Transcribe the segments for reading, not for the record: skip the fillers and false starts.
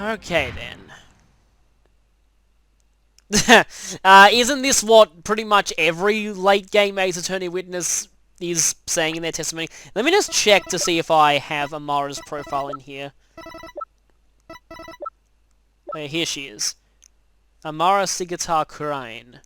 Okay, then. Isn't this what pretty much every late-game Ace Attorney witness is saying in their testimony? Let me just check to see if I have Amara's profile in here. Oh, here she is. Amara Sigatar Kurain.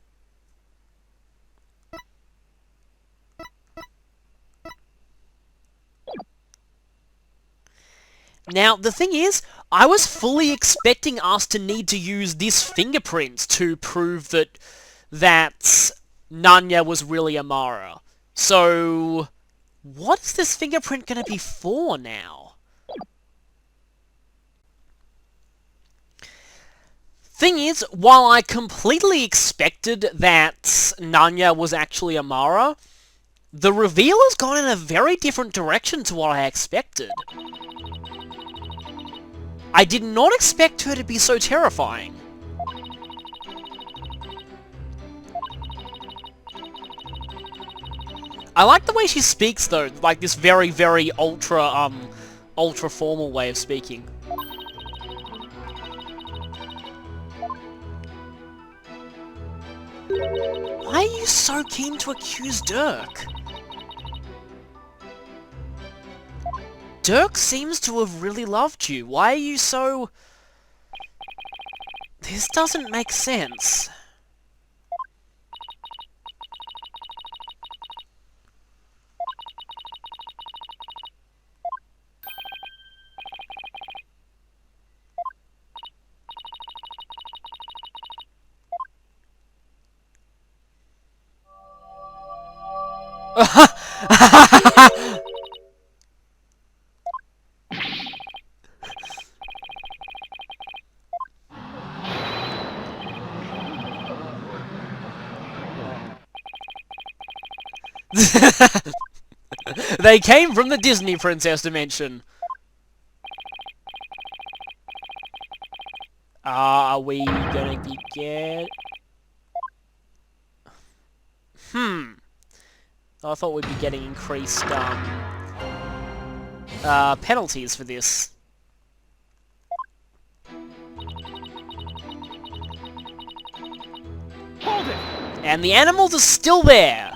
Now, the thing is, I was fully expecting us to need to use this fingerprint to prove that Nanya was really Amara. So, what is this fingerprint going to be for now? Thing is, while I completely expected that Nanya was actually Amara, the reveal has gone in a very different direction to what I expected. I did not expect her to be so terrifying. I like the way she speaks, though, like this very, very ultra formal way of speaking. Why are you so keen to accuse Dirk? Dirk seems to have really loved you. Why are you so... This doesn't make sense. They came from the Disney Princess dimension. Are we gonna get... I thought we'd be getting increased, penalties for this. Hold it! And the animals are still there!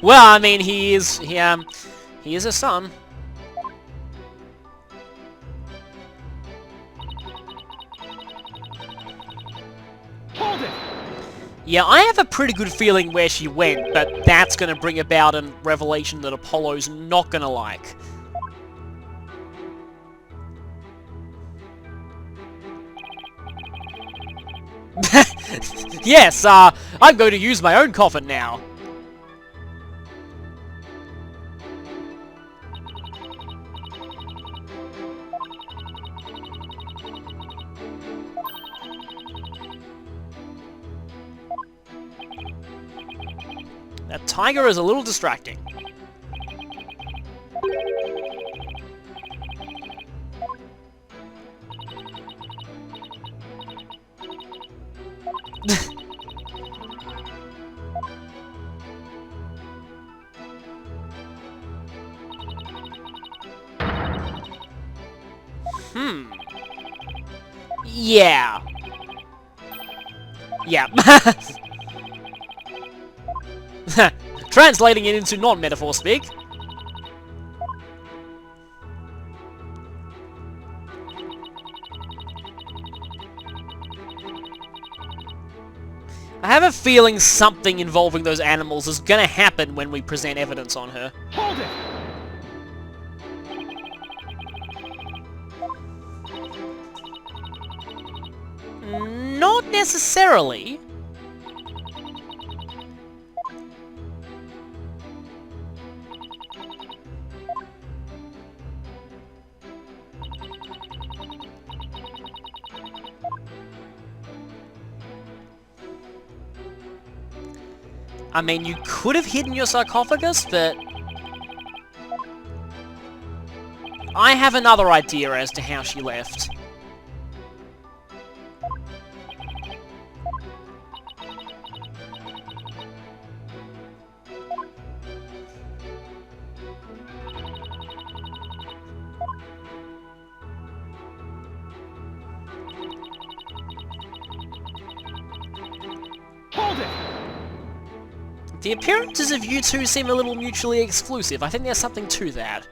Well, I mean, he is a son. Hold it! Yeah, I have a pretty good feeling where she went, but that's gonna bring about a revelation that Apollo's not gonna like. Yes, I'm going to use my own coffin now. That tiger is a little distracting. Yeah. Yeah. Translating it into non-metaphor speak. I have a feeling something involving those animals is gonna happen when we present evidence on her. Hold it! Not necessarily. I mean, you could have hidden your sarcophagus, but... I have another idea as to how she left. The appearances of you two seem a little mutually exclusive. I think there's something to that.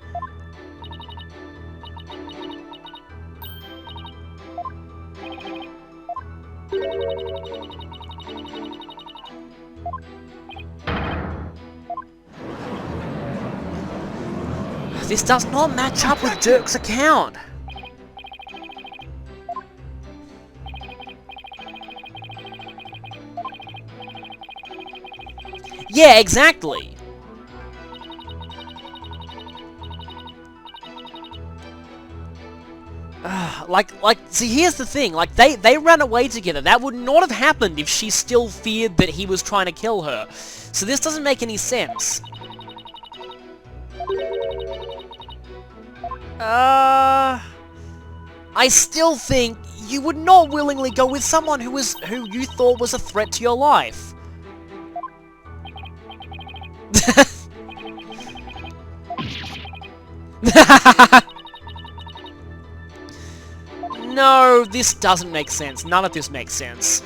This does not match up with Dirk's account. Yeah, exactly. See, here's the thing. Like, they ran away together. That would not have happened if she still feared that he was trying to kill her. So this doesn't make any sense. I still think you would not willingly go with someone who you thought was a threat to your life. No, this doesn't make sense. None of this makes sense.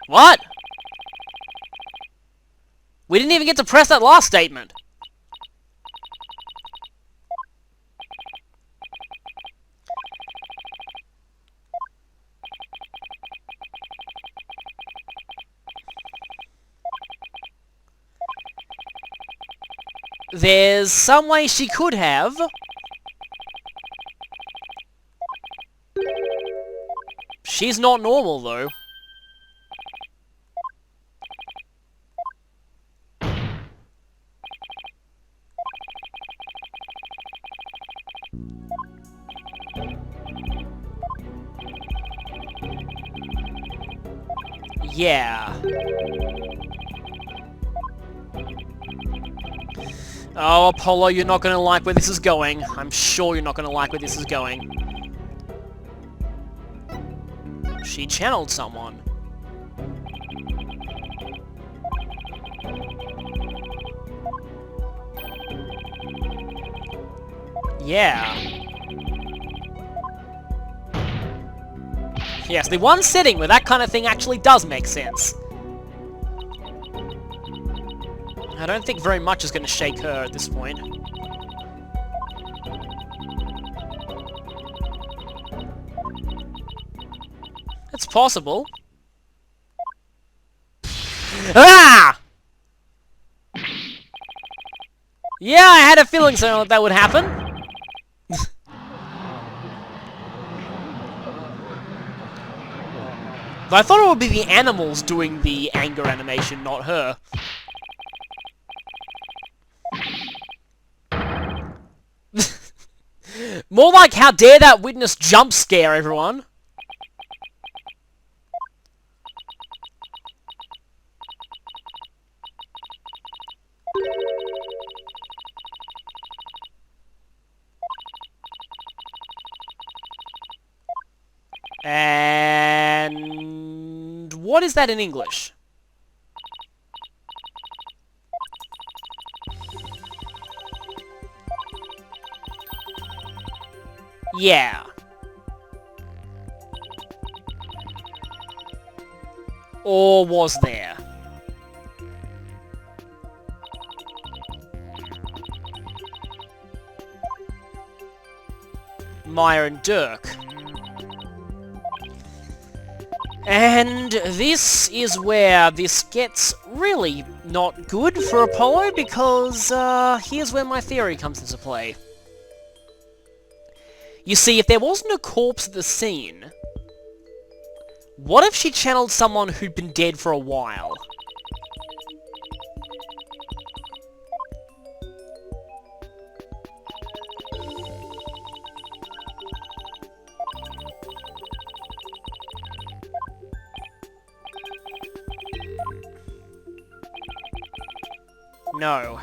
What? We didn't even get to press that last statement. There's some way she could have. She's not normal, though. Yeah. Oh, Apollo, you're not gonna like where this is going. I'm sure you're not gonna like where this is going. She channeled someone. Yeah. Yes, the one setting where that kind of thing actually does make sense. I don't think very much is going to shake her at this point. It's possible. Ah! Yeah, I had a feeling something like that would happen. But I thought it would be the animals doing the anger animation, not her. More like, how dare that witness jump scare everyone? And what is that in English? Yeah. Or was there? Maya and Dirk. And this is where this gets really not good for Apollo, because here's where my theory comes into play. You see, if there wasn't a corpse at the scene, what if she channeled someone who'd been dead for a while? No.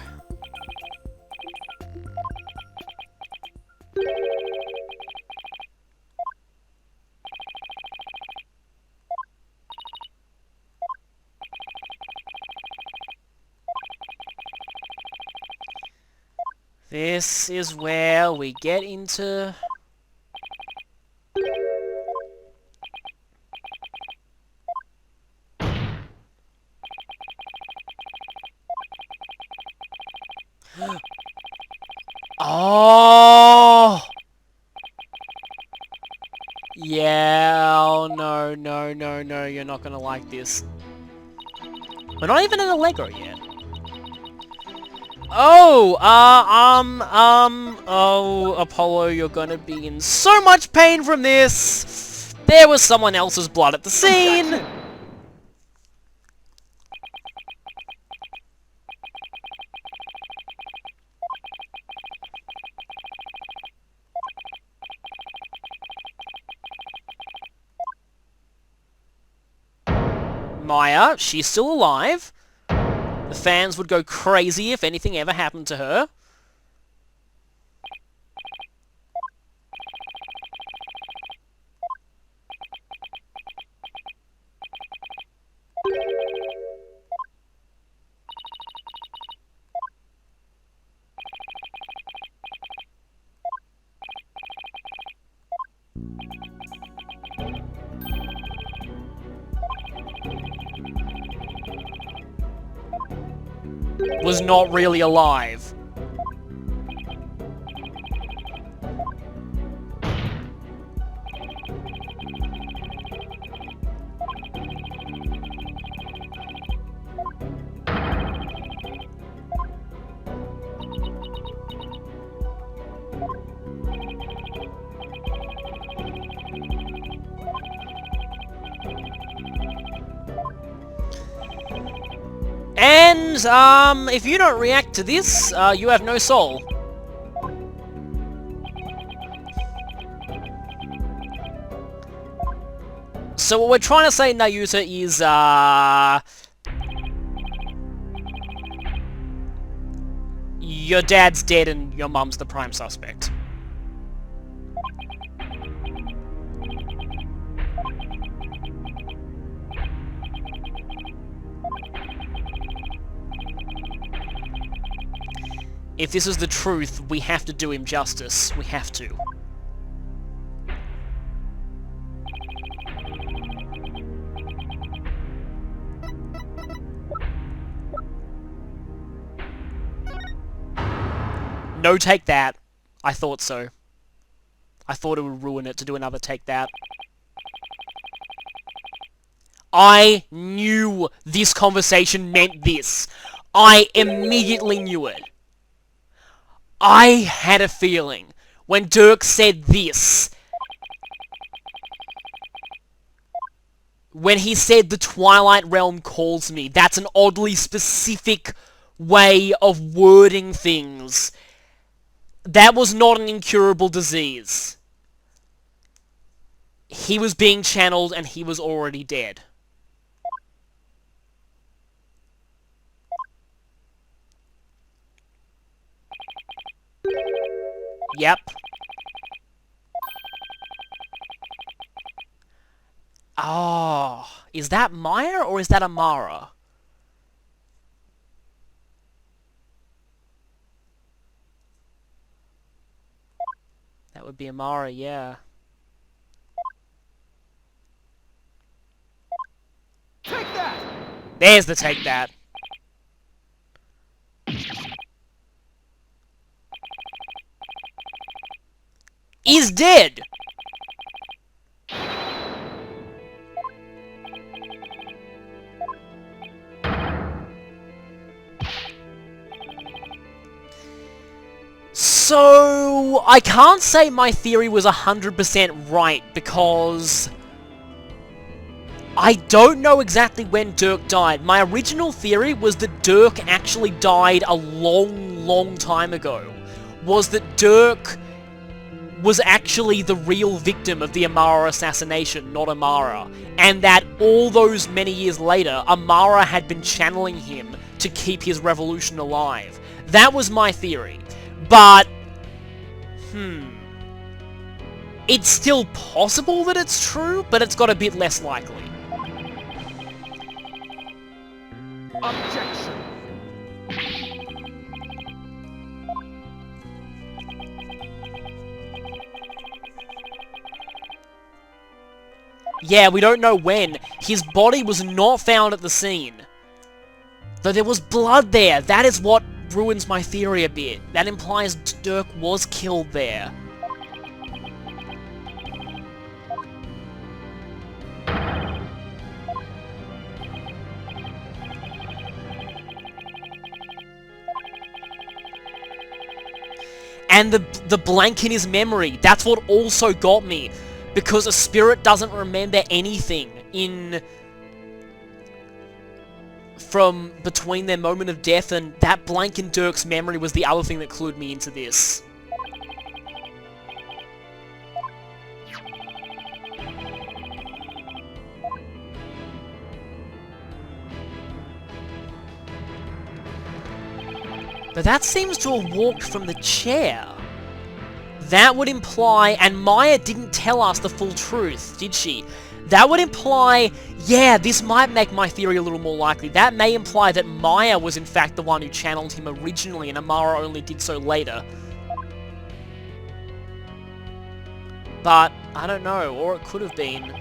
This is where we get into Oh! Yeah, oh no, no, no, no, you're not gonna like this. We're not even in Allegro yet. Oh, oh, Apollo, you're gonna be in so much pain from this! There was someone else's blood at the scene! Objection! Maya, she's still alive. The fans would go crazy if anything ever happened to her. Was not really alive. And, if you don't react to this, you have no soul. So what we're trying to say, Nayuta, is, your dad's dead and your mum's the prime suspect. If this is the truth, we have to do him justice. We have to. No, take that. I thought so. I thought it would ruin it to do another take that. I knew this conversation meant this. I immediately knew it. I had a feeling when Dirk said this. When he said the Twilight Realm calls me, that's an oddly specific way of wording things. That was not an incurable disease. He was being channeled and he was already dead. Yep. Oh, is that Maya or is that Amara? That would be Amara, yeah. Take that! There's the take that. He's dead! So, I can't say my theory was 100% right, because I don't know exactly when Dirk died. My original theory was that Dirk actually died a long time ago. Was that Dirk was actually the real victim of the Amara assassination, not Amara. And that all those many years later, Amara had been channeling him to keep his revolution alive. That was my theory. But, it's still possible that it's true, but it's got a bit less likely. Objection! Yeah, we don't know when. His body was not found at the scene. Though there was blood there. That is what ruins my theory a bit. That implies Dirk was killed there. And the blank in his memory, that's what also got me. Because a spirit doesn't remember anything from between their moment of death, and that blank in Dirk's memory was the other thing that clued me into this. But that seems to have walked from the chair. That would imply, and Maya didn't tell us the full truth, did she? That would imply, yeah, this might make my theory a little more likely. That may imply that Maya was in fact the one who channeled him originally, and Amara only did so later. But, I don't know, or it could have been.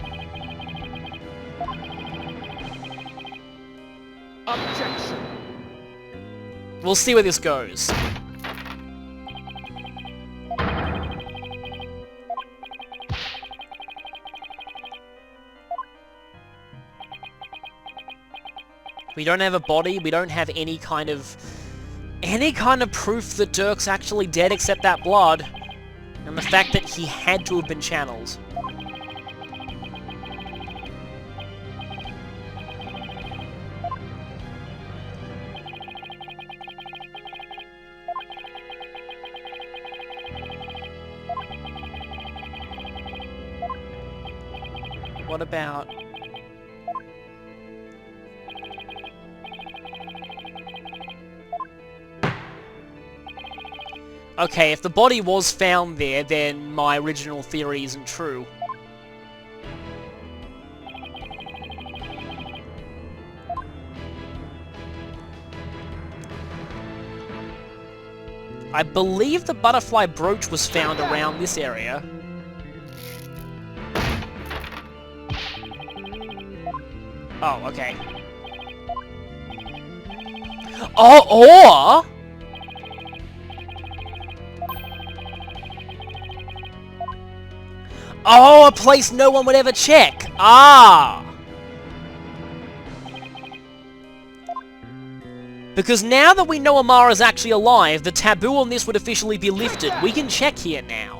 Objection. We'll see where this goes. We don't have a body, we don't have any kind of proof that Dirk's actually dead except that blood, and the fact that he had to have been channeled. What about... Okay, if the body was found there, then my original theory isn't true. I believe the butterfly brooch was found around this area. Oh, okay. Oh, or... Oh, a place no one would ever check! Ah! Because now that we know Amara's actually alive, the taboo on this would officially be lifted. We can check here now.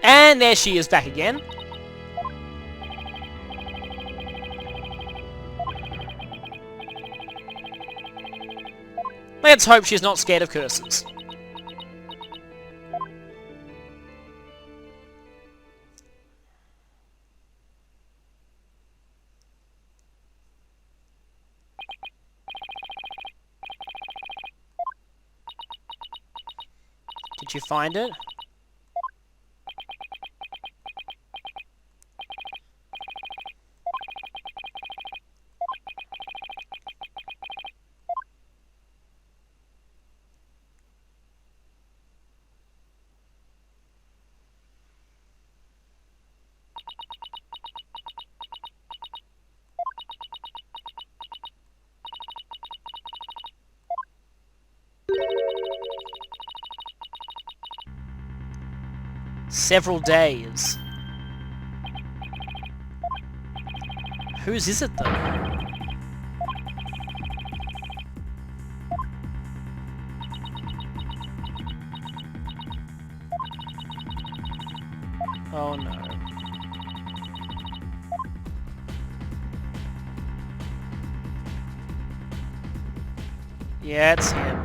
And there she is back again. Let's hope she's not scared of curses. Did you find it? Several days. Whose is it, though? Oh, no. Yeah, it's him.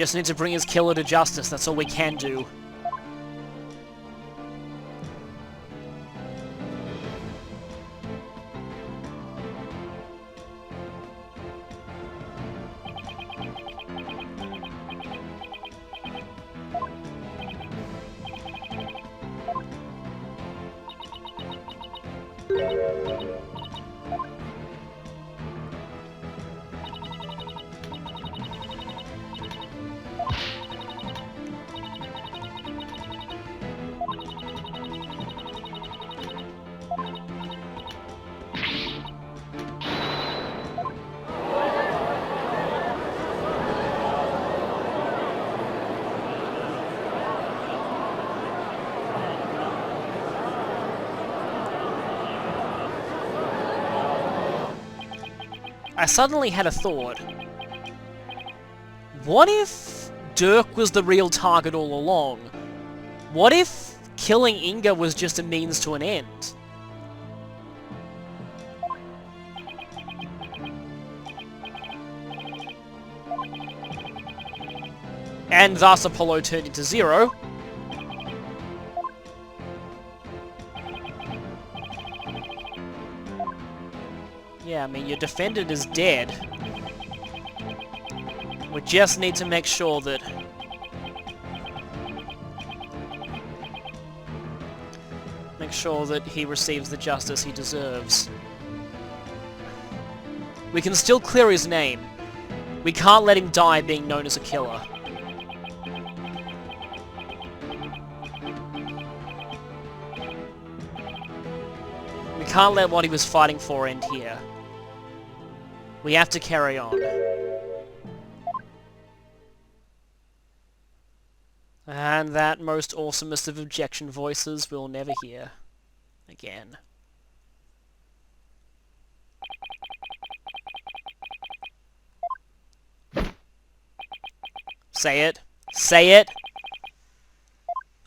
Just need to bring his killer to justice, that's all we can do. I suddenly had a thought. What if Dirk was the real target all along? What if killing Inga was just a means to an end? And thus Apollo turned into Zero. Yeah, I mean, your defendant is dead. We just need to make sure that... he receives the justice he deserves. We can still clear his name. We can't let him die being known as a killer. We can't let what he was fighting for end here. We have to carry on. And that most awesomest of objection voices we'll never hear again. Say it. Say it!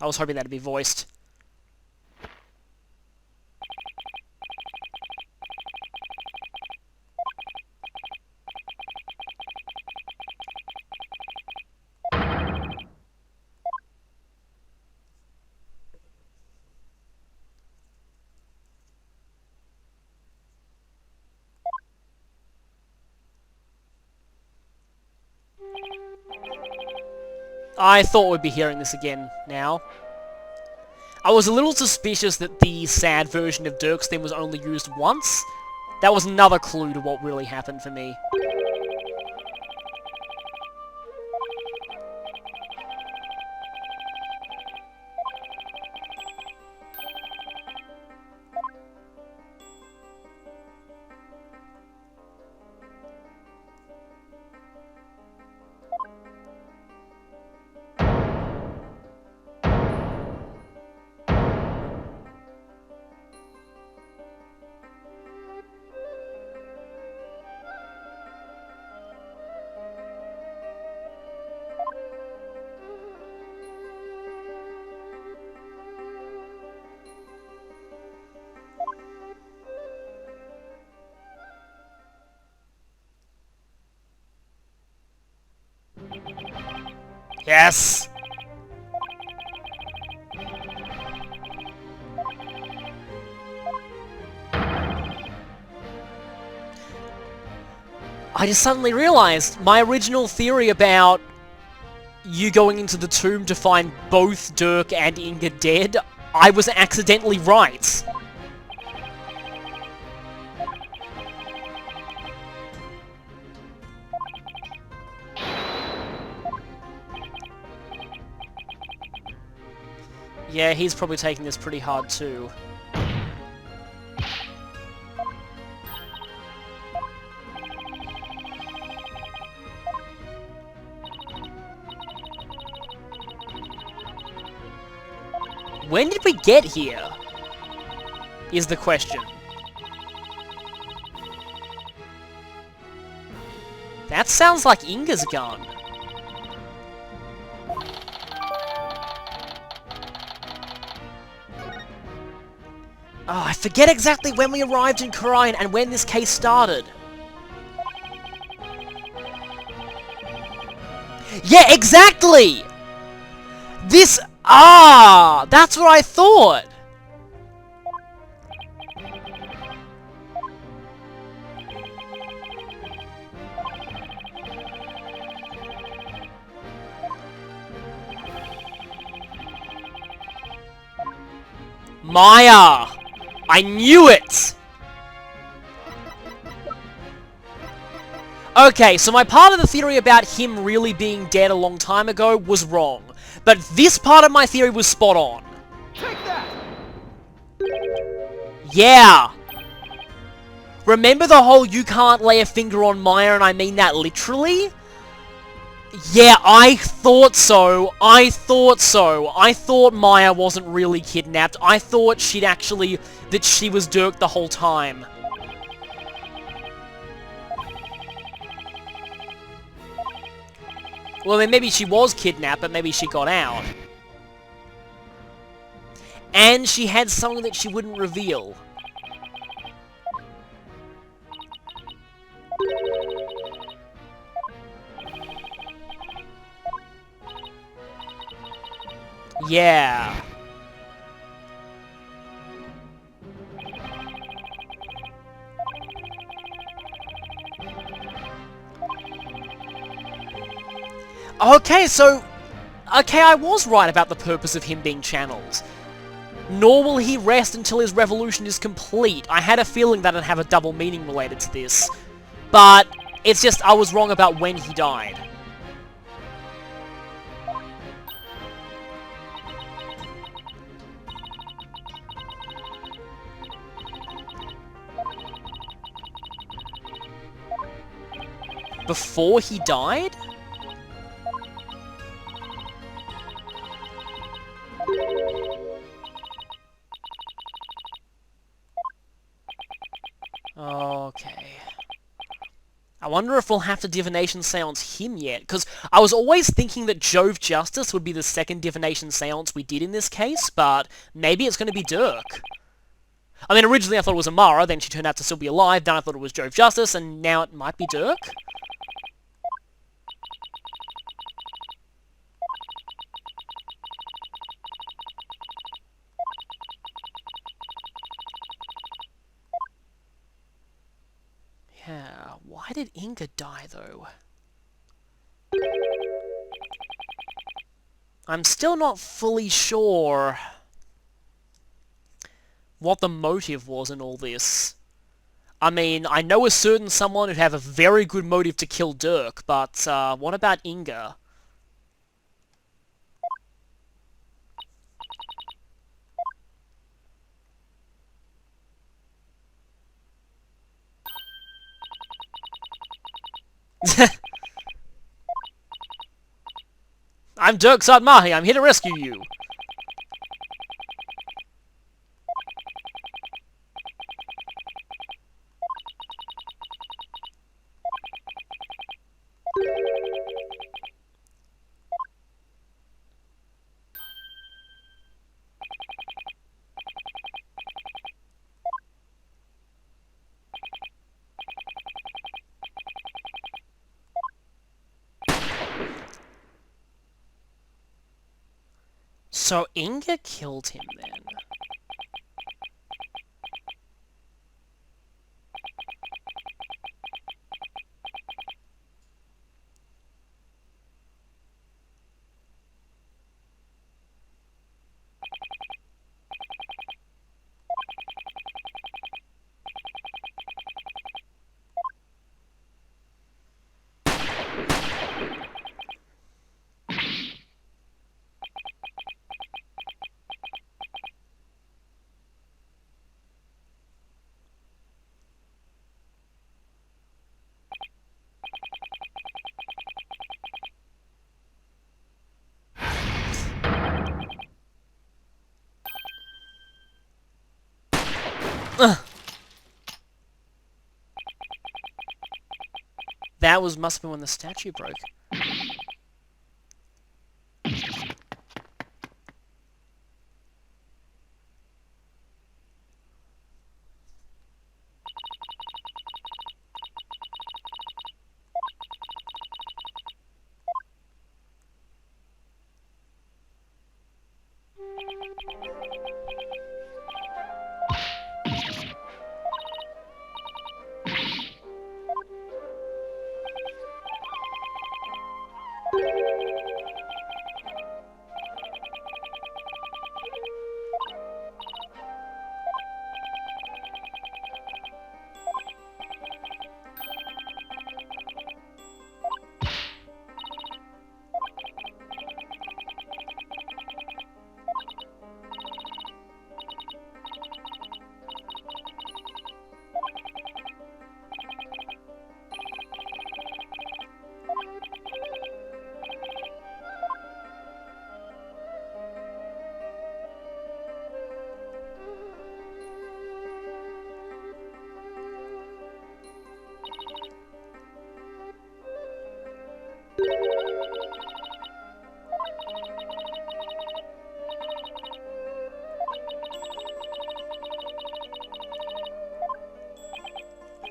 I was hoping that'd be voiced. I thought we'd be hearing this again now. I was a little suspicious that the sad version of Dirk's theme was only used once. That was another clue to what really happened for me. Yes! I just suddenly realized my original theory about you going into the tomb to find both Dirk and Inga dead, I was accidentally right. Yeah, he's probably taking this pretty hard too. When did we get here? Is the question. That sounds like Inga's gun. Oh, I forget exactly when we arrived in Kharian and when this case started. Yeah, exactly! This... that's what I thought! Maya! I knew it! Okay, so my part of the theory about him really being dead a long time ago was wrong. But this part of my theory was spot on. Take that! Yeah! Remember the whole you can't lay a finger on Maya and I mean that literally? Yeah, I thought so. I thought Maya wasn't really kidnapped. I thought that she was Dirk the whole time. Well, then maybe she was kidnapped, but maybe she got out. And she had something that she wouldn't reveal. Yeah. Okay, so... Okay, I was right about the purpose of him being channeled. Nor will he rest until his revolution is complete. I had a feeling that I'd have a double meaning related to this. But, it's just I was wrong about when he died. Before he died? Okay. I wonder if we'll have to divination seance him yet, because I was always thinking that Jove Justice would be the second divination seance we did in this case, but maybe it's going to be Dirk. I mean, originally I thought it was Amara, then she turned out to still be alive, then I thought it was Jove Justice, and now it might be Dirk? Yeah, why did Inga die, though? I'm still not fully sure what the motive was in all this. I mean, I know a certain someone who'd have a very good motive to kill Dirk, but what about Inga? I'm Dirk Sadler. I'm here to rescue you. So Inga killed him then? That must have been when the statue broke.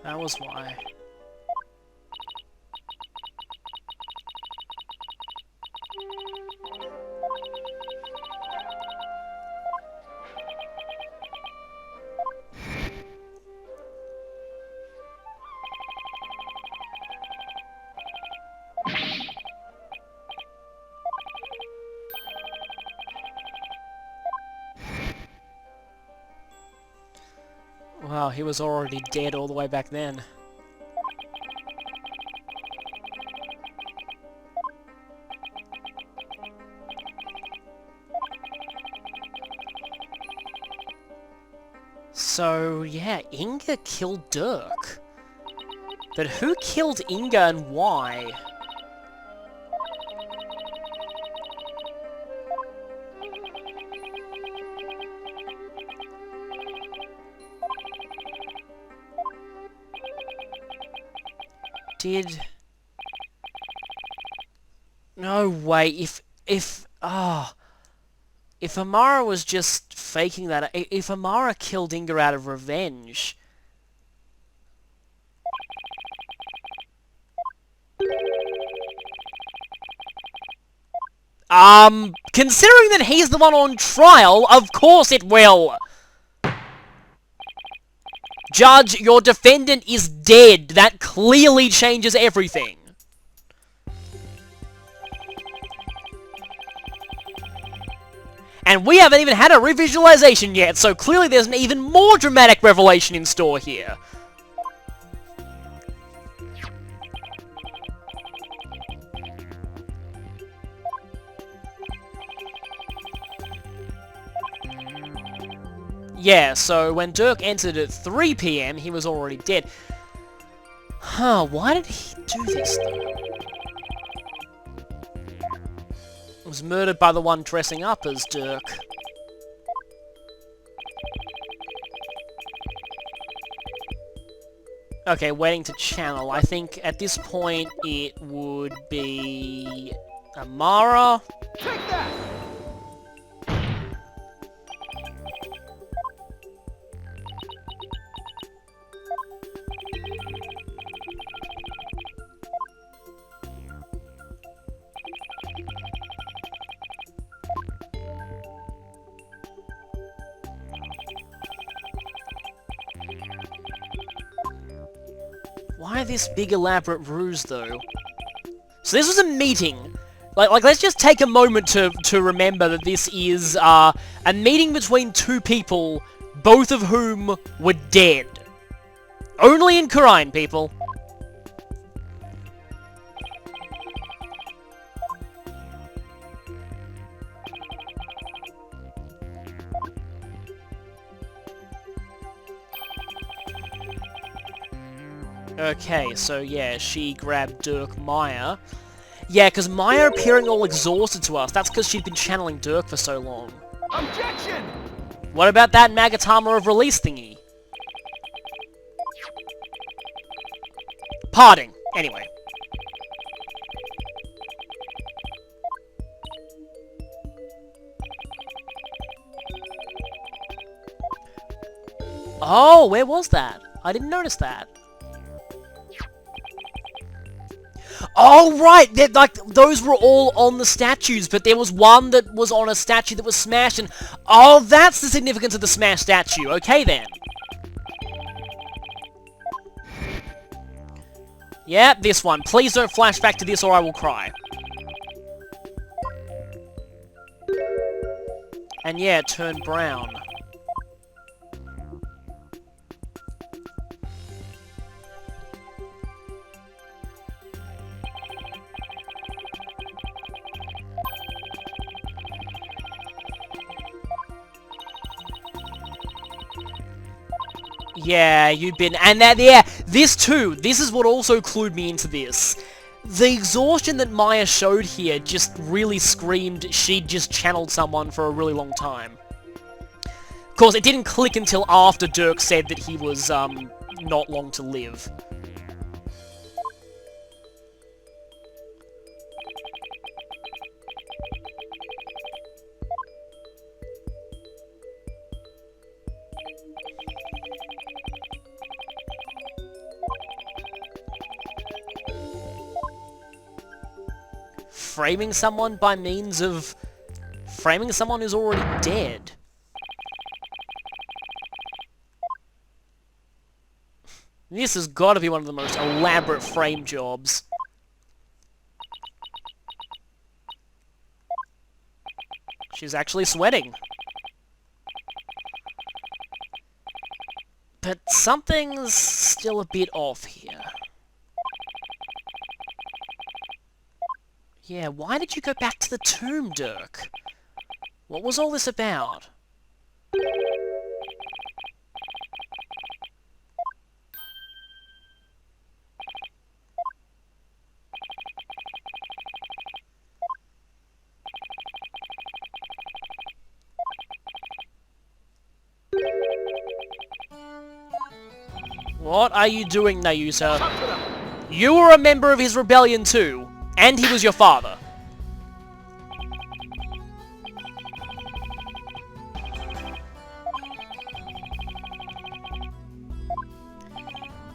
That was why. Wow, he was already dead all the way back then. So, yeah, Inga killed Dirk. But who killed Inga and why? No way, if Amara was just faking that, if Amara killed Inga out of revenge... Considering that he's the one on trial, of course it will! Judge, your defendant is dead. That clearly changes everything. And we haven't even had a revisualization yet, so clearly there's an even more dramatic revelation in store here. Yeah, so when Dirk entered at 3 PM, he was already dead. Huh, why did he do this, though? He was murdered by the one dressing up as Dirk. Okay, waiting to channel. I think at this point it would be... Amara? Take that! Why this big elaborate ruse, though? So this was a meeting. Like let's just take a moment to remember that this is, a meeting between two people, both of whom were dead. Only in Khura'in, people. Okay, so yeah, she grabbed Dirk Maya. Yeah, because Maya appearing all exhausted to us, that's because she'd been channeling Dirk for so long. Objection! What about that Magatama of release thingy? Parting, anyway. Oh, where was that? I didn't notice that. Oh, right! Like, those were all on the statues, but there was one that was on a statue that was smashed, and... Oh, that's the significance of the smashed statue. Okay, then. Yep, this one. Please don't flash back to this or I will cry. And yeah, it turned brown. Yeah, you've been... And that, yeah, this too. This is what also clued me into this. The exhaustion that Maya showed here just really screamed she'd just channeled someone for a really long time. Of course, it didn't click until after Dirk said that he was, not long to live. framing someone by means of framing someone who's already dead. This has got to be one of the most elaborate frame jobs. She's actually sweating. But something's still a bit off here. Yeah, why did you go back to the tomb, Dirk? What was all this about? What are you doing, Nayusa? You were a member of his rebellion too, and he was your father.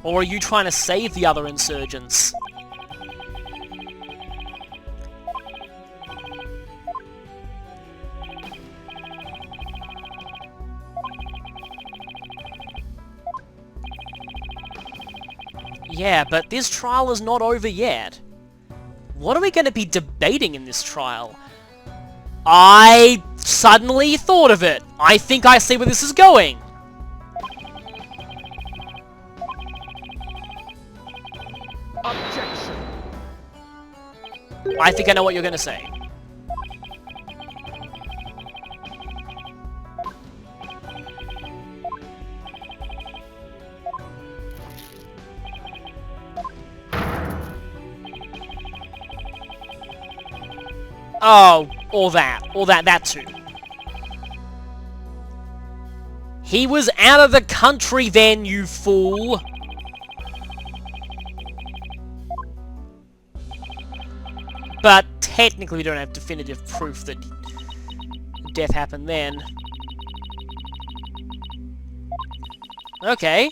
Or are you trying to save the other insurgents? Yeah, but this trial is not over yet. What are we going to be debating in this trial? I suddenly thought of it. I think I see where this is going. Objection. I think I know what you're going to say. Oh, or that too. He was out of the country then, you fool! But technically we don't have definitive proof that death happened then. Okay.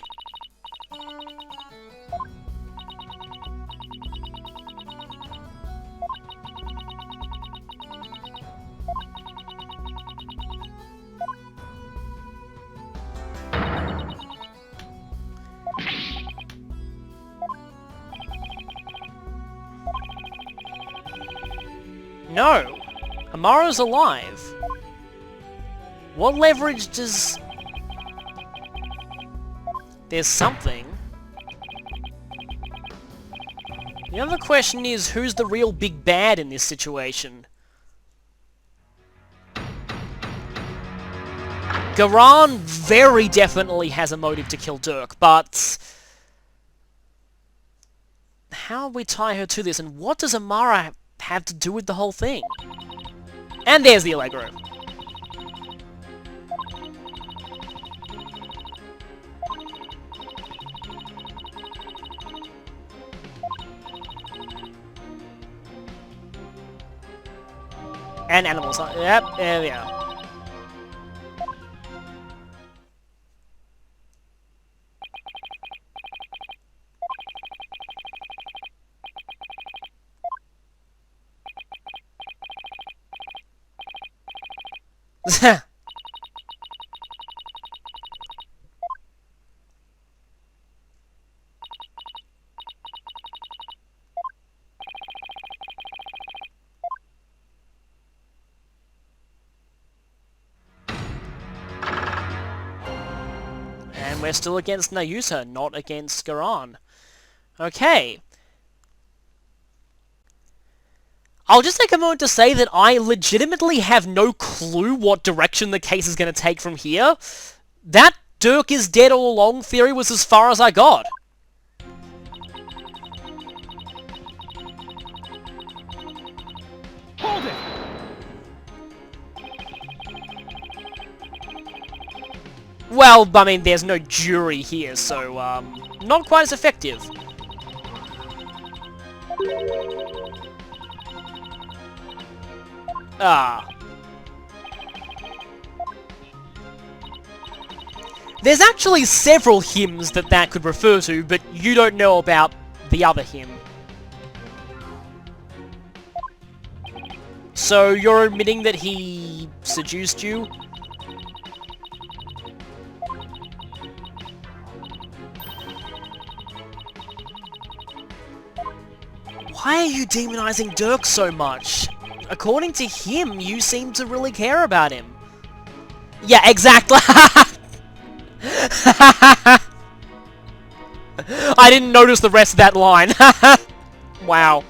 No! Amara's alive. What leverage does... There's something. The other question is, who's the real big bad in this situation? Garan very definitely has a motive to kill Dirk, but... how we tie her to this, and what does Amara have to do with the whole thing? And there's the Allegro. And animals. Yep, there we are. And we're still against Nayusa, not against Garan. Okay. I'll just take a moment to say that I legitimately have no clue what direction the case is going to take from here. That Dirk is dead all along theory was as far as I got. Hold it! Well, I mean, there's no jury here, so, not quite as effective. Ah. There's actually several hymns that could refer to, but you don't know about the other hymn. So you're admitting that he seduced you? Why are you demonizing Dirk so much? According to him, you seem to really care about him. Yeah, exactly. I didn't notice the rest of that line. Wow.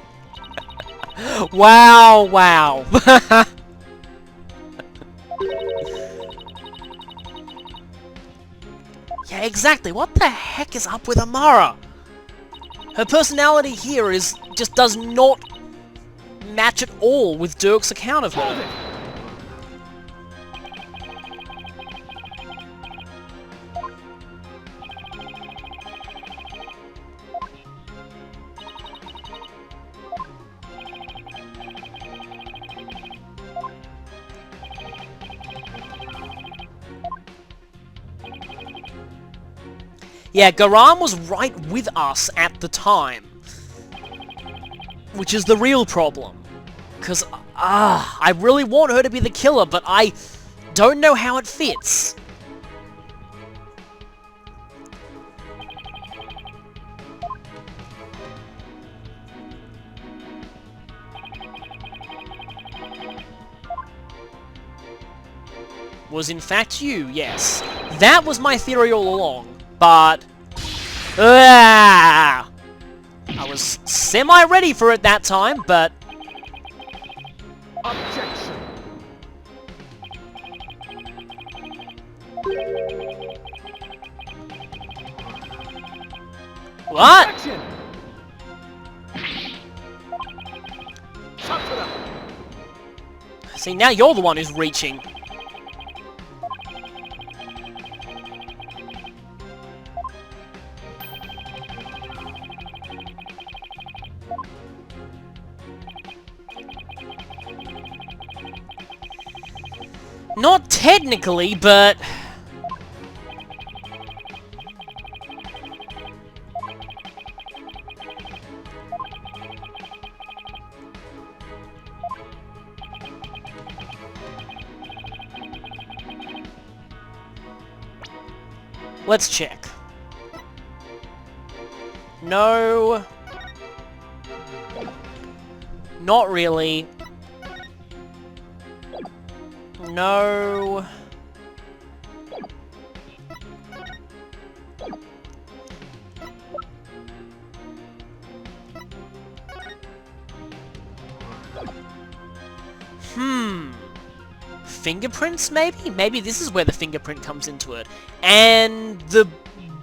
Wow, wow. Yeah, exactly. What the heck is up with Amara? Her personality here just does not match at all with Dirk's account of her. Yeah, Garam was right with us at the time. Which is the real problem. Because, I really want her to be the killer, but I don't know how it fits. Was in fact you, yes. That was my theory all along. But... I was semi-ready for it that time, but... Objection. What? Objection. Shut it up. See, now you're the one who's reaching. Not technically, but... Let's check. No. Not really. No. Fingerprints, maybe? Maybe this is where the fingerprint comes into it. And the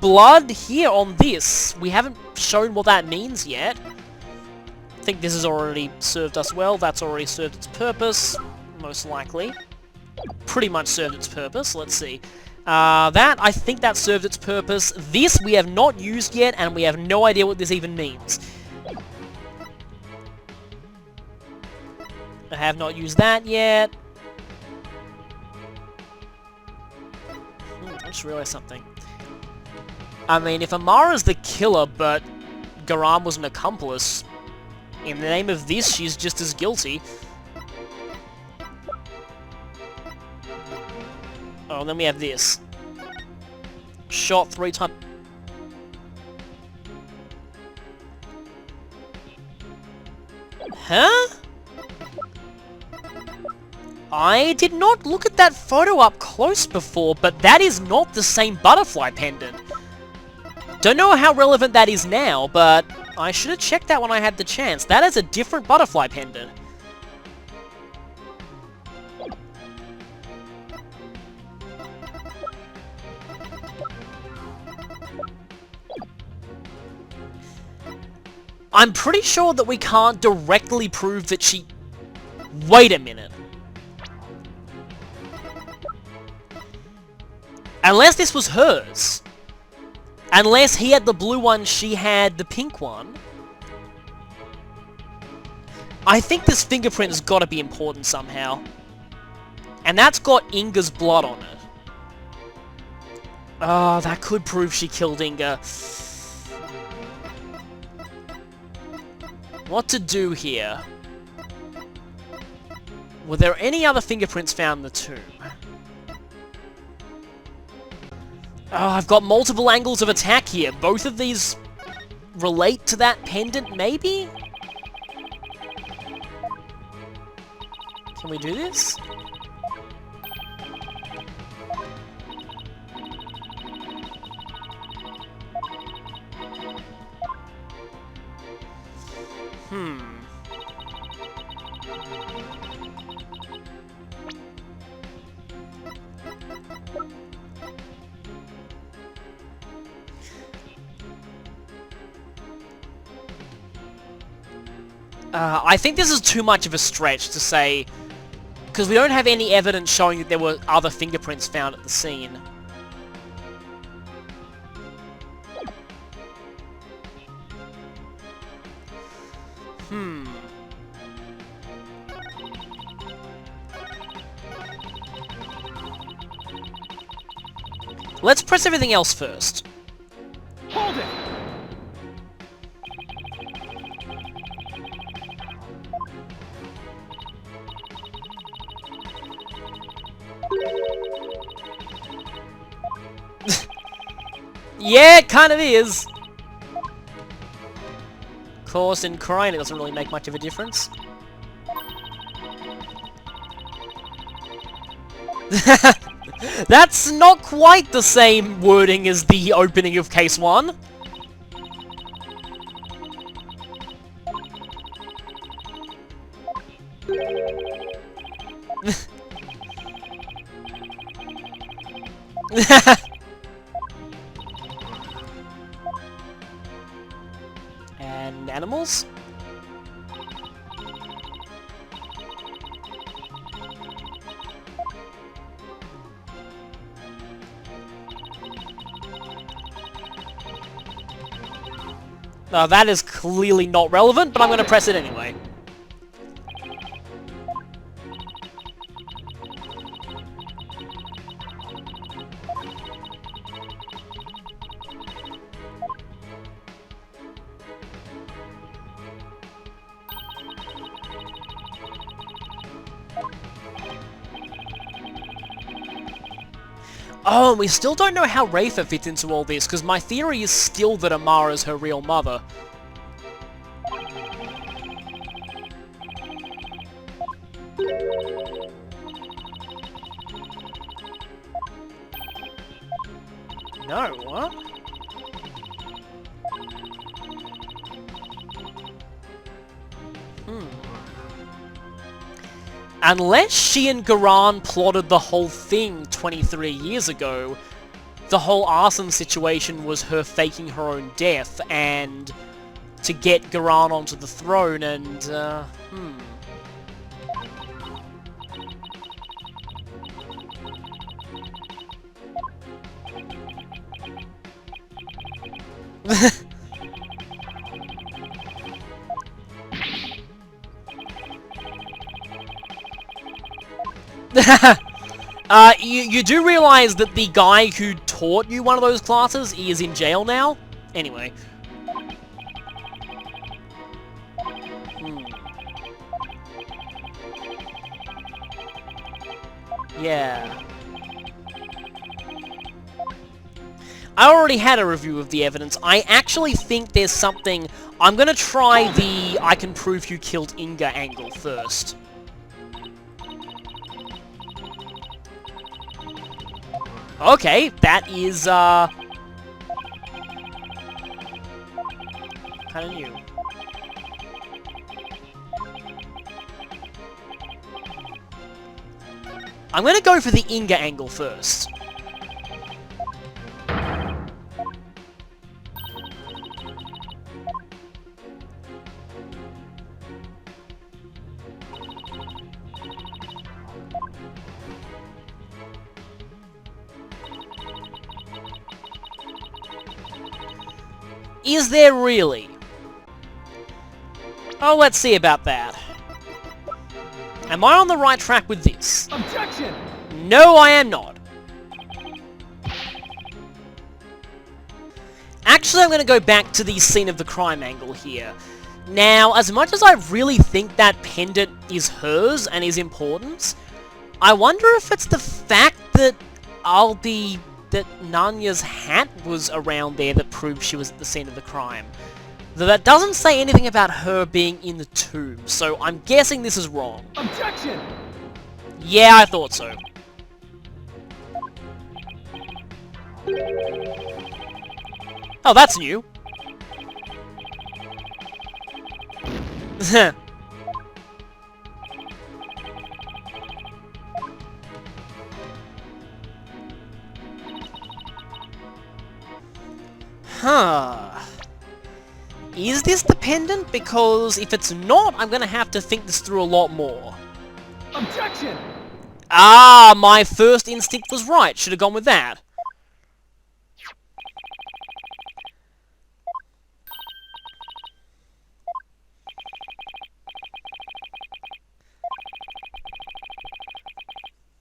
blood here on this, we haven't shown what that means yet. I think this has already served us well. That's already served its purpose, most likely. Pretty much served its purpose. Let's see. I think that served its purpose. This we have not used yet, and we have no idea what this even means. I have not used that yet. I just realized something. I mean, if Amara's the killer, but Garam was an accomplice, in the name of this, she's just as guilty. Oh, and then we have this. Shot 3 times. Huh? I did not look at that photo up close before, but that is not the same butterfly pendant. Don't know how relevant that is now, but I should have checked that when I had the chance. That is a different butterfly pendant. I'm pretty sure that we can't directly prove that she... Wait a minute. Unless this was hers. Unless he had the blue one, she had the pink one. I think this fingerprint has got to be important somehow. And that's got Inga's blood on it. Oh, that could prove she killed Inga. What to do here? Were there any other fingerprints found in the tomb? Oh, I've got multiple angles of attack here. Both of these relate to that pendant, maybe? Can we do this? I think this is too much of a stretch to say, because we don't have any evidence showing that there were other fingerprints found at the scene. Let's press everything else first. Hold it! Yeah, it kind of is. Of course, in crying it doesn't really make much of a difference. That's not quite the same wording as the opening of Case 1. And animals? That is clearly not relevant, but I'm going to press it anyway. Oh, and we still don't know how Rafa fits into all this, because my theory is still that Amara's her real mother. No, what? Unless she and Garan plotted the whole thing 23 years ago, the whole arson situation was her faking her own death, and to get Garan onto the throne, and, you do realize that the guy who taught you one of those classes is in jail now? Anyway. Yeah. I already had a review of the evidence. I actually think there's something... I'm gonna try the I can prove you killed Inga angle first. Okay, that is, kinda new. I'm gonna go for the Inga angle first. Is there really? Oh, let's see about that. Am I on the right track with this? Objection! No, I am not. Actually, I'm going to go back to the scene of the crime angle here. Now, as much as I really think that pendant is hers and is important, I wonder if it's the fact that that Nanya's hat was around there that proves she was at the scene of the crime. Though that doesn't say anything about her being in the tomb, so I'm guessing this is wrong. Objection! Yeah, I thought so. Oh, that's new. Huh. Is this the pendant? Because if it's not, I'm gonna have to think this through a lot more. Objection! Ah, my first instinct was right. Should have gone with that.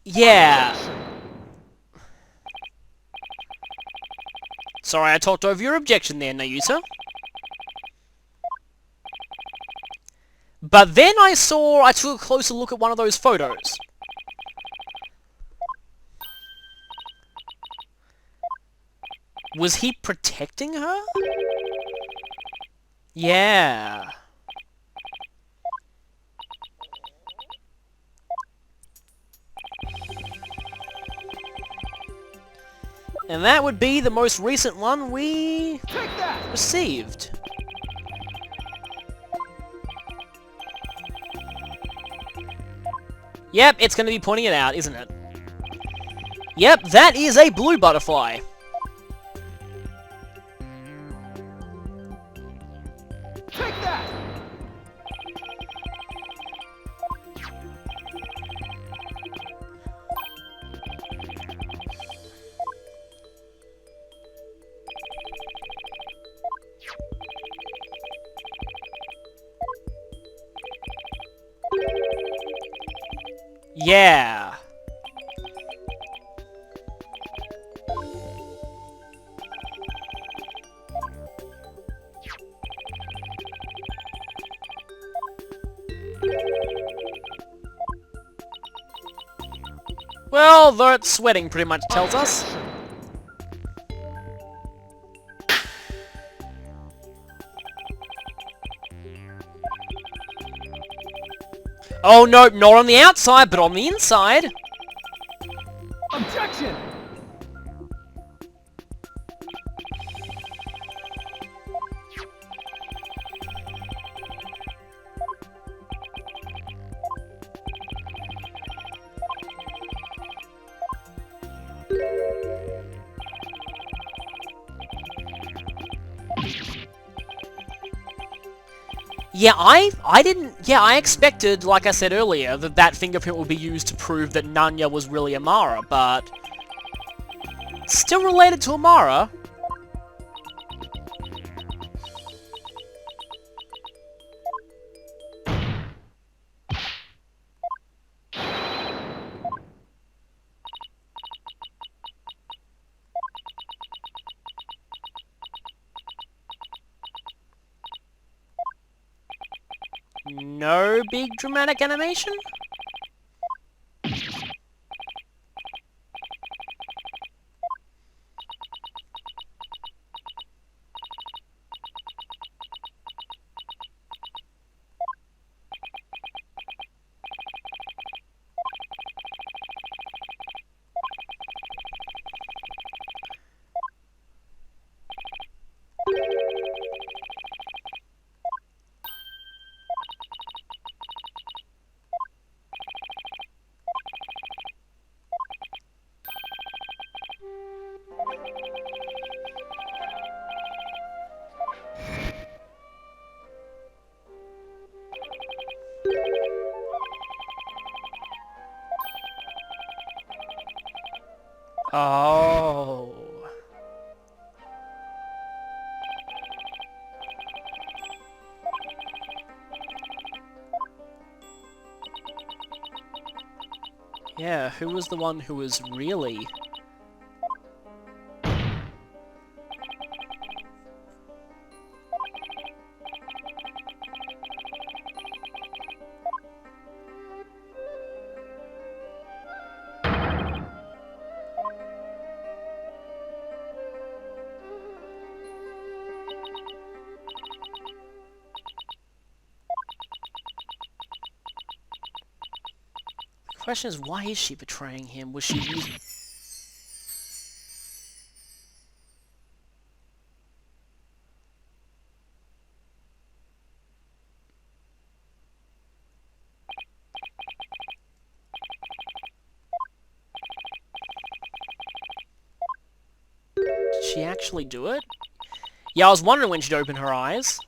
Yeah. Sorry, I talked over your objection there, Nayuta. But then I took a closer look at one of those photos. Was he protecting her? Yeah. And that would be the most recent one we received. Yep, it's going to be pointing it out, isn't it? Yep, that is a blue butterfly. Take that! Yeah. Well, that sweating pretty much tells us. Oh no, not on the outside, but on the inside. Objection! Yeah, I expected, like I said earlier, that that fingerprint would be used to prove that Nanya was really Amara, but still related to Amara. No big dramatic animation? Oh. Yeah, who was the one who was really... Question is, why is she betraying him? Was she using... Did she actually do it? Yeah, I was wondering when she'd open her eyes.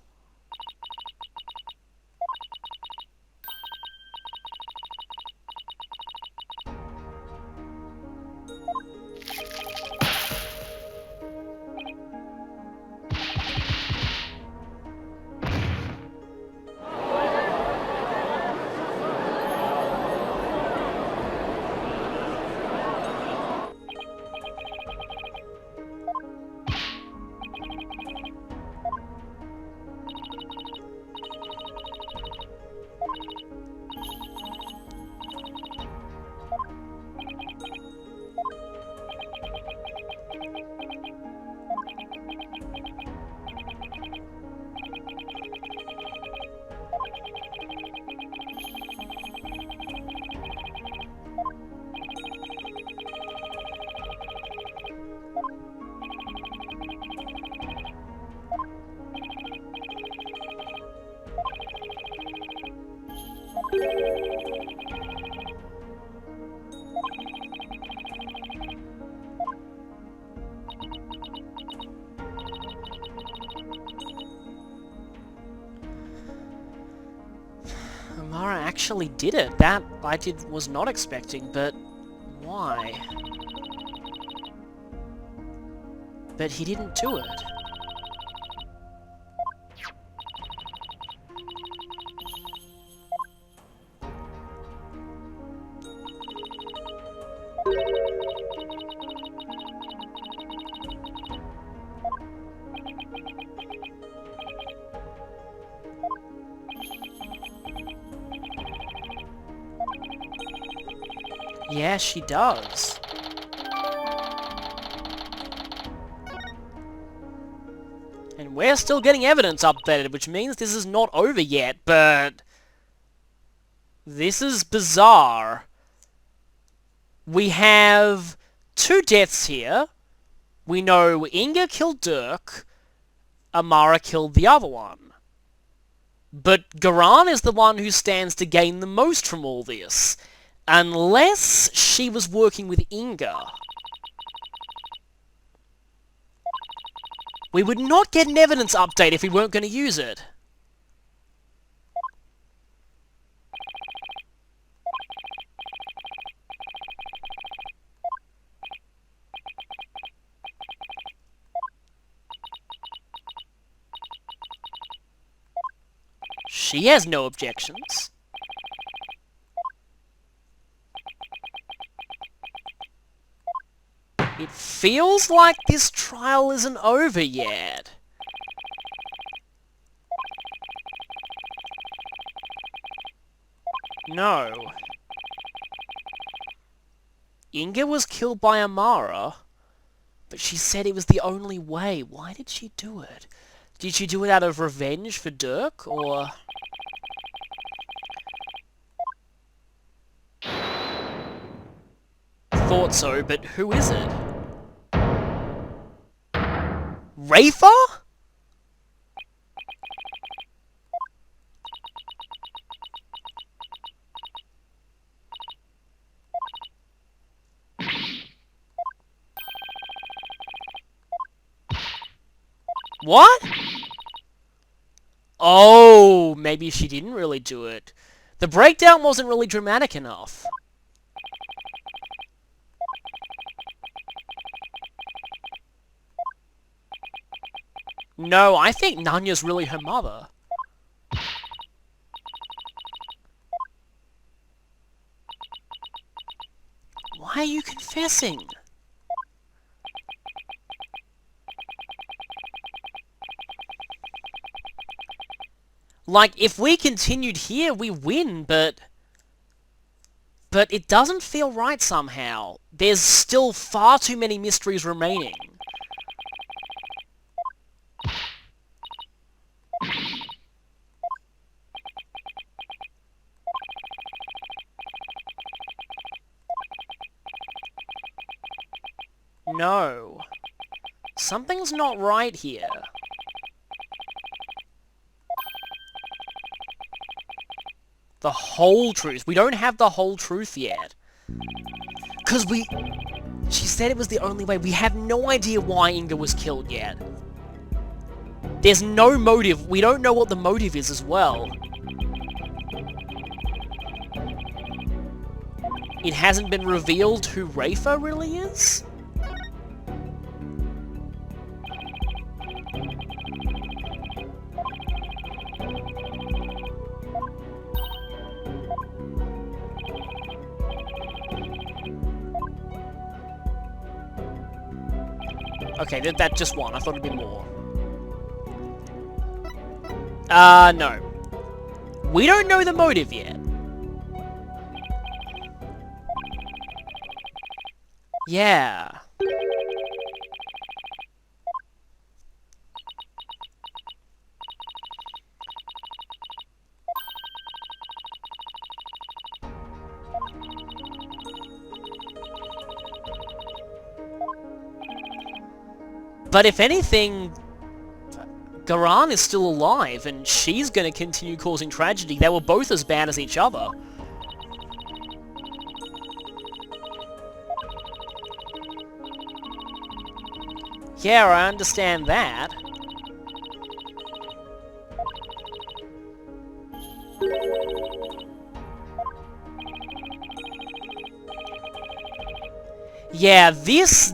Amara actually did it. That I was not expecting, but why? But he didn't do it. Yeah, she does. And we're still getting evidence updated, which means this is not over yet, but... this is bizarre. We have 2 deaths here. We know Inga killed Dirk, Amara killed the other one. But Garan is the one who stands to gain the most from all this. Unless she was working with Inga. We would not get an evidence update if we weren't going to use it. She has no objections. It feels like this trial isn't over yet. No. Inga was killed by Amara, but she said it was the only way. Why did she do it? Did she do it out of revenge for Dirk, or... Thought so, but who is it? Rafa? What? Oh, maybe she didn't really do it. The breakdown wasn't really dramatic enough. No, I think Nanya's really her mother. Why are you confessing? Like, if we continued here, we win, but it doesn't feel right somehow. There's still far too many mysteries remaining. No. Something's not right here. The whole truth. We don't have the whole truth yet. Because she said it was the only way. We have no idea why Inga was killed yet. There's no motive. We don't know what the motive is as well. It hasn't been revealed who Rafa really is? Okay, that just one. I thought it'd be more. No. We don't know the motive yet. Yeah. But if anything, Garan is still alive, and she's gonna continue causing tragedy. They were both as bad as each other. Yeah, I understand that. Yeah, this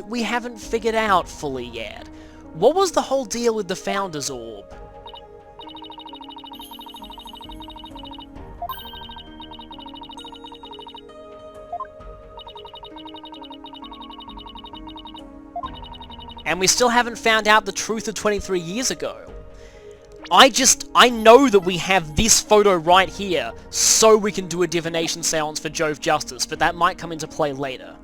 we haven't figured out fully yet. What was the whole deal with the Founder's Orb? And we still haven't found out the truth of 23 years ago. I know that we have this photo right here, so we can do a divination seance for Jove Justice, but that might come into play later.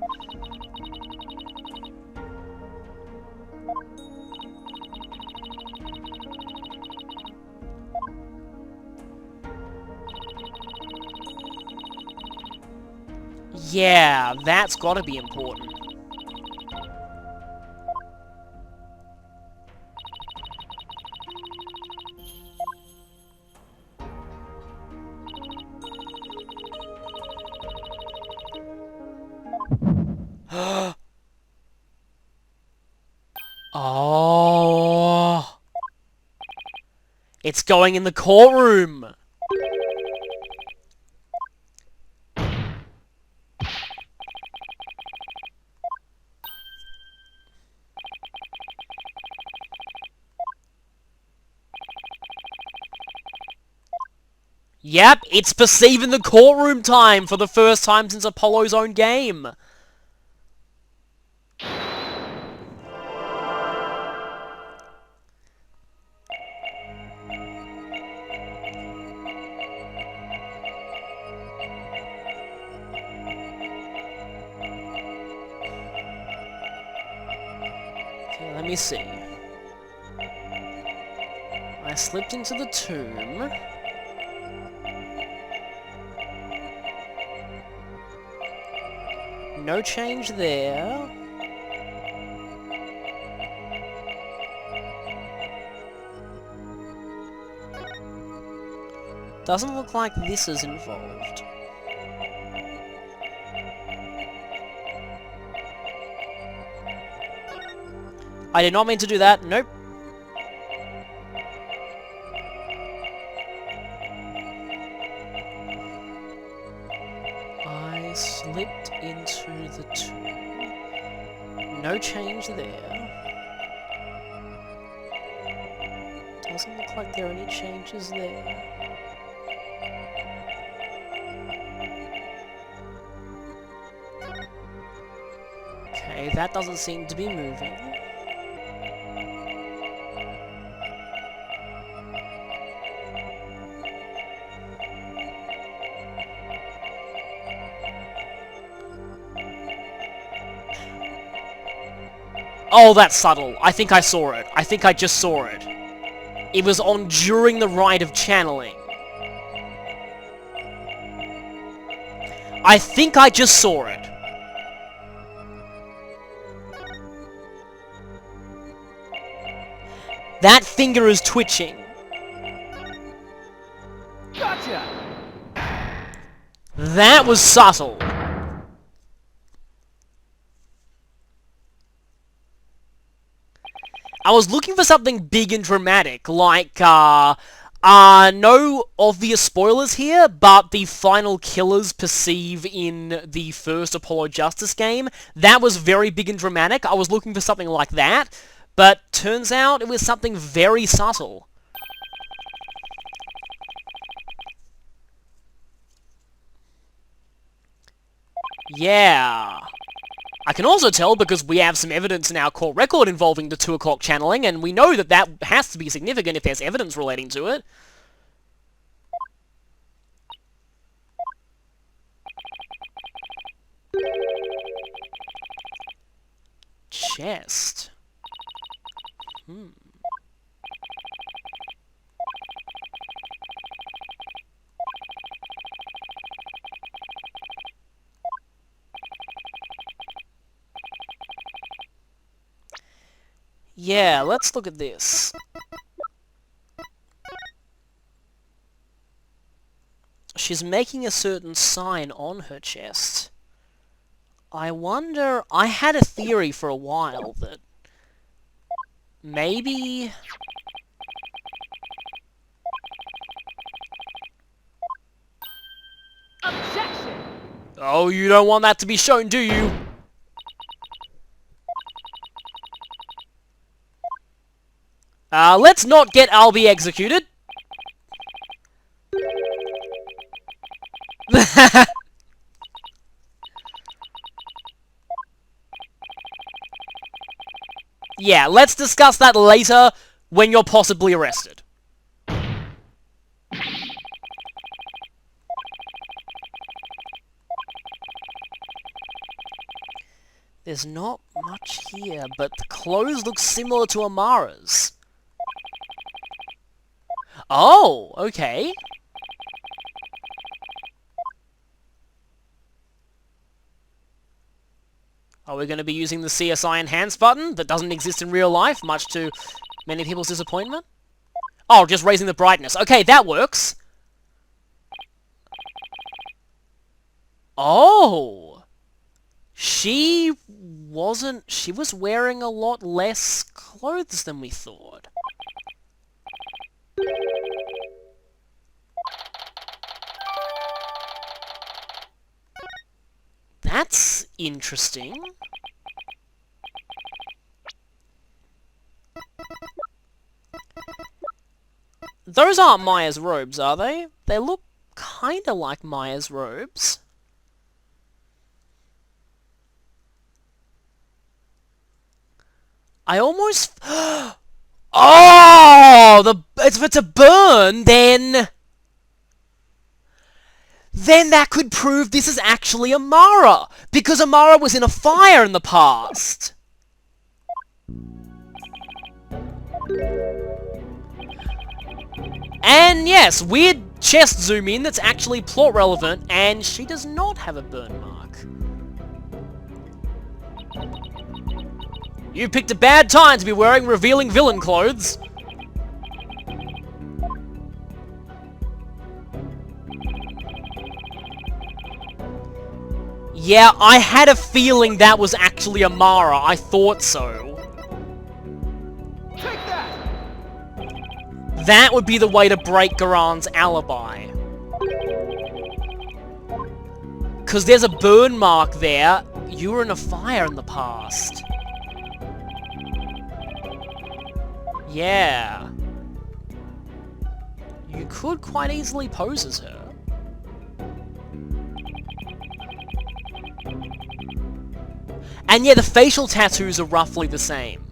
Yeah, that's gotta be important. Oh, it's going in the courtroom. Yep, it's perceiving the courtroom time for the first time since Apollo's own game. Okay, let me see. I slipped into the tomb. No change there. Doesn't look like this is involved. I did not mean to do that. Nope. I slipped into the tomb. No change there. Doesn't look like there are any changes there. Okay, that doesn't seem to be moving. Oh, that's subtle. I think I saw it. I think I just saw it. It was on during the rite of channeling. I think I just saw it. That finger is twitching. Gotcha! That was subtle. I was looking for something big and dramatic, like, no obvious spoilers here, but the final killers perceive in the first Apollo Justice game. That was very big and dramatic. I was looking for something like that, but turns out it was something very subtle. Yeah. I can also tell because we have some evidence in our court record involving the 2 o'clock channeling, and we know that that has to be significant if there's evidence relating to it. Chest. Yeah, let's look at this. She's making a certain sign on her chest. I wonder... I had a theory for a while that... maybe... Objection! Oh, you don't want that to be shown, do you? Let's not get Albie executed. Yeah, let's discuss that later when you're possibly arrested. There's not much here, but the clothes look similar to Amara's. Oh, okay. Are we going to be using the CSI Enhance button that doesn't exist in real life, much to many people's disappointment? Oh, just raising the brightness. Okay, that works. Oh! She was wearing a lot less clothes than we thought. That's interesting. Those aren't Maya's robes, are they? They look kinda like Maya's robes. I almost... Oh! If it's a burn, then that could prove this is actually Amara! Because Amara was in a fire in the past! And yes, weird chest zoom in that's actually plot relevant, and she does not have a burn mark. You picked a bad time to be wearing revealing villain clothes. Yeah, I had a feeling that was actually Amara. I thought so. Take that! That would be the way to break Garan's alibi. Because there's a burn mark there. You were in a fire in the past. Yeah. You could quite easily pose as her. And yeah, the facial tattoos are roughly the same.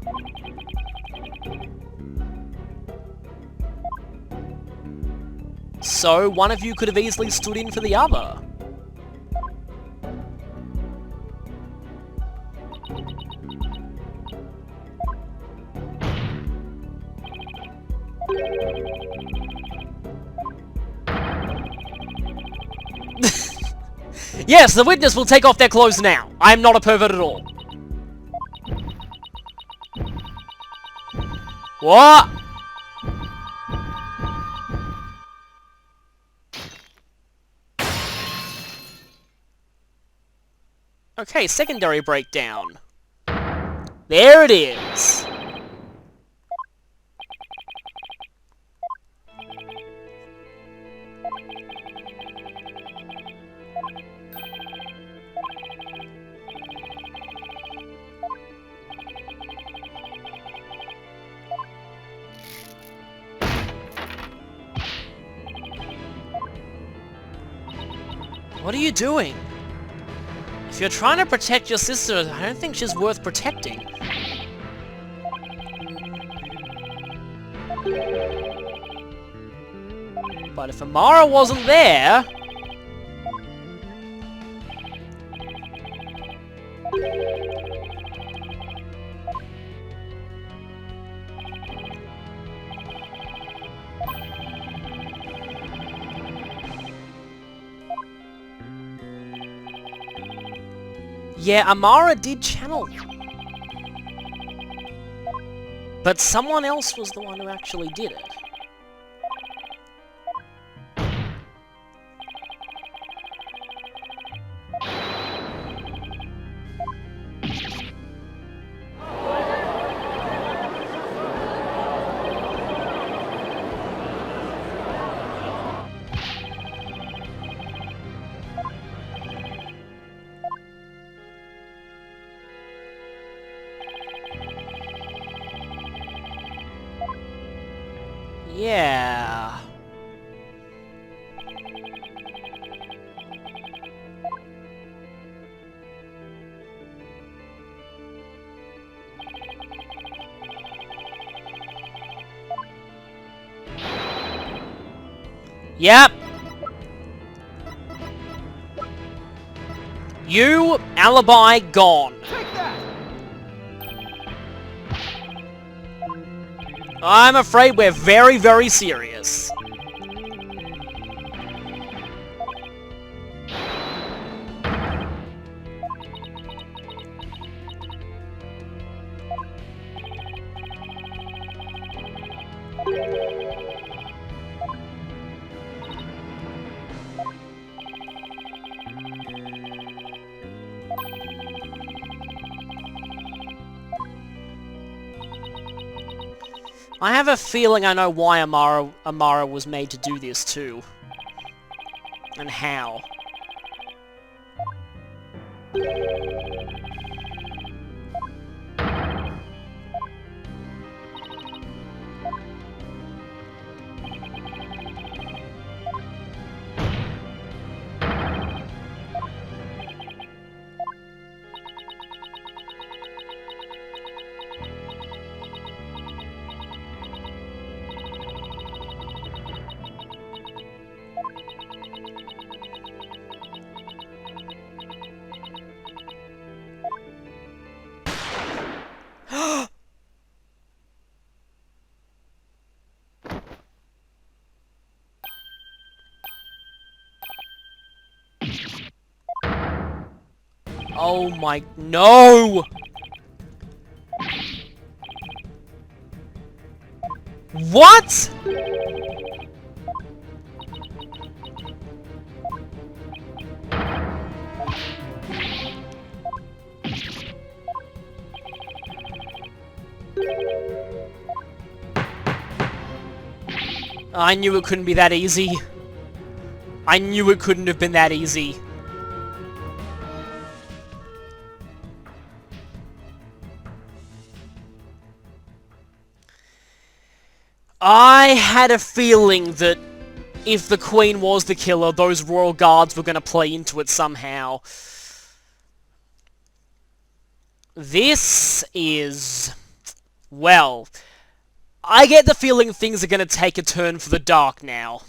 So, one of you could have easily stood in for the other. Yes, the witness will take off their clothes now. I am not a pervert at all. What? Okay, secondary breakdown. There it is. What are you doing? If you're trying to protect your sister, I don't think she's worth protecting. But if Amara wasn't there... Yeah, Amara did channel. But someone else was the one who actually did it. Yeah. Yep. You, alibi, gone. Take that! I'm afraid we're very, very serious. I have a feeling I know why Amara was made to do this too. And how. Oh my... No! What?! I knew it couldn't be that easy. I knew it couldn't have been that easy. I had a feeling that if the Queen was the killer, those Royal Guards were going to play into it somehow. This is... well, I get the feeling things are going to take a turn for the dark now.